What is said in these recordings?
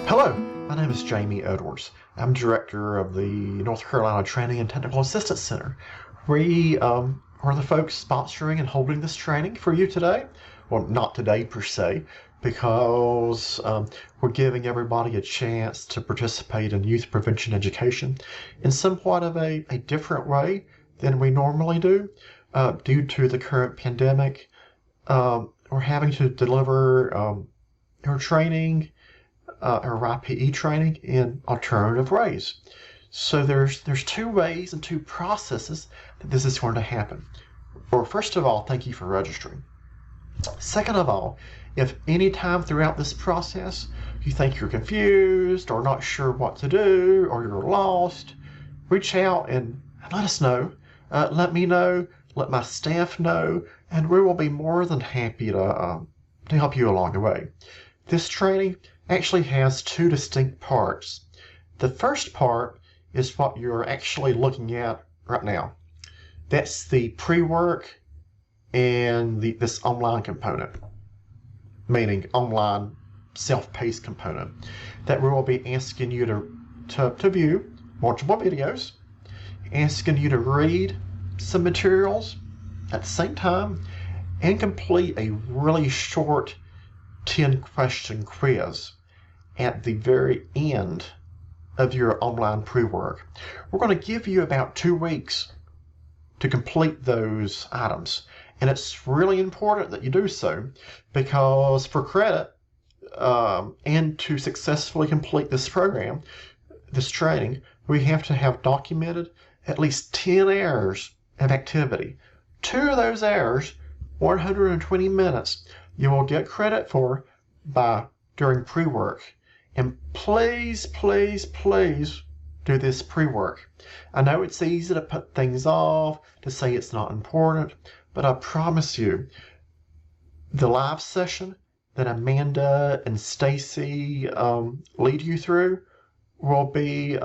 Hello, my name is Jamie Edwards. I'm director of the North Carolina Training and Technical Assistance Center. We are the folks sponsoring and holding this training for you today. Well, not today per se, because we're giving everybody a chance to participate in youth prevention education in somewhat of a different way than we normally do. Due to the current pandemic, we're having to deliver our training, our YPE training in alternative ways. So there's two ways and two processes that this is going to happen. Well, first of all, thank you for registering. Second of all, if any time throughout this process you think you're confused or not sure what to do or you're lost, reach out and let us know. Let me know, let my staff know, and we will be more than happy to help you along the way. This training actually has two distinct parts. The first part is what you're actually looking at right now. That's the pre-work and this online component, meaning online self-paced component, that we will be asking you to view multiple videos, asking you to read some materials at the same time, and complete a really short 10-question quiz at the very end of your online pre-work. We're going to give you about 2 weeks to complete those items. And it's really important that you do so, because for credit and to successfully complete this program, this training, we have to have documented at least 10 hours of activity. 2 of those hours, 120 minutes, you will get credit for during pre-work. And please, please, please do this pre-work. I know it's easy to put things off, to say it's not important, but I promise you, the live session that Amanda and Stacy lead you through will be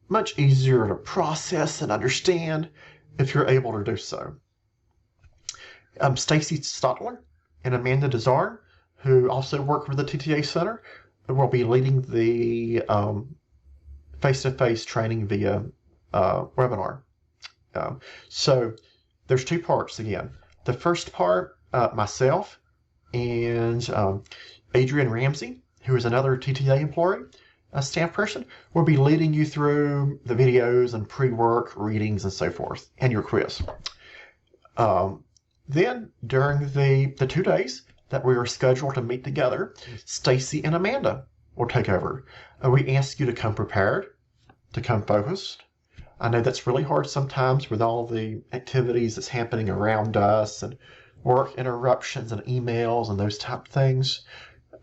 much easier to process and understand if you're able to do so. Stacy Stotler and Amanda Desarn, who also work for the TTA Center, will be leading the face-to-face training via webinar. So there's 2 parts again. The first part, myself and Adrian Ramsey, who is another TTA employee, a staff person, will be leading you through the videos and pre-work readings and so forth, and your quiz. Then during the 2 days that we are scheduled to meet together, Stacy and Amanda will take over. We ask you to come prepared, to come focused. I know that's really hard sometimes with all the activities that's happening around us and work interruptions and emails and those type of things.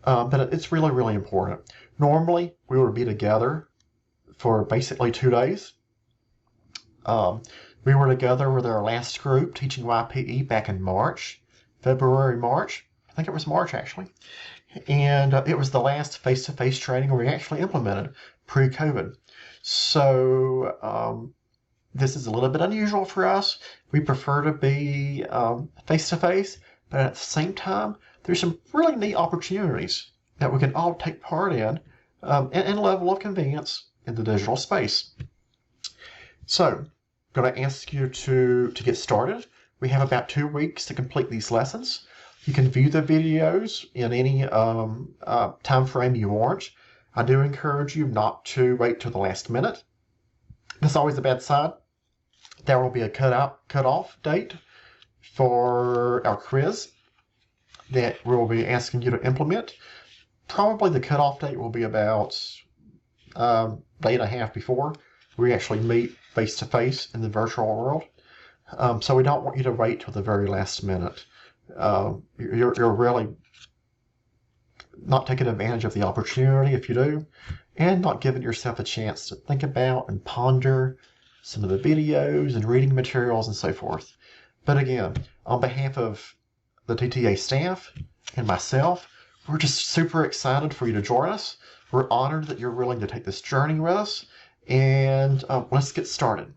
But it's really, really important. Normally, we would be together for basically 2 days. We were together with our last group teaching YPE back in March, March. I think it was March actually. And it was the last face-to-face training we actually implemented pre-COVID. So this is a little bit unusual for us. We prefer to be face-to-face, but at the same time, there's some really neat opportunities that we can all take part in and level of convenience in the digital space. So I'm going to ask you to get started. We have about 2 weeks to complete these lessons. You can view the videos in any time frame you want. I do encourage you not to wait till the last minute. That's always a bad sign. There will be a cutoff date for our quiz that we'll be asking you to implement. Probably the cutoff date will be about a day and a half before we actually meet face-to-face in the virtual world. So we don't want you to wait till the very last minute. You're really not taking advantage of the opportunity if you do, and not giving yourself a chance to think about and ponder some of the videos and reading materials and so forth. But again, on behalf of the TTA staff and myself, we're just super excited for you to join us. We're honored that you're willing to take this journey with us, and let's get started.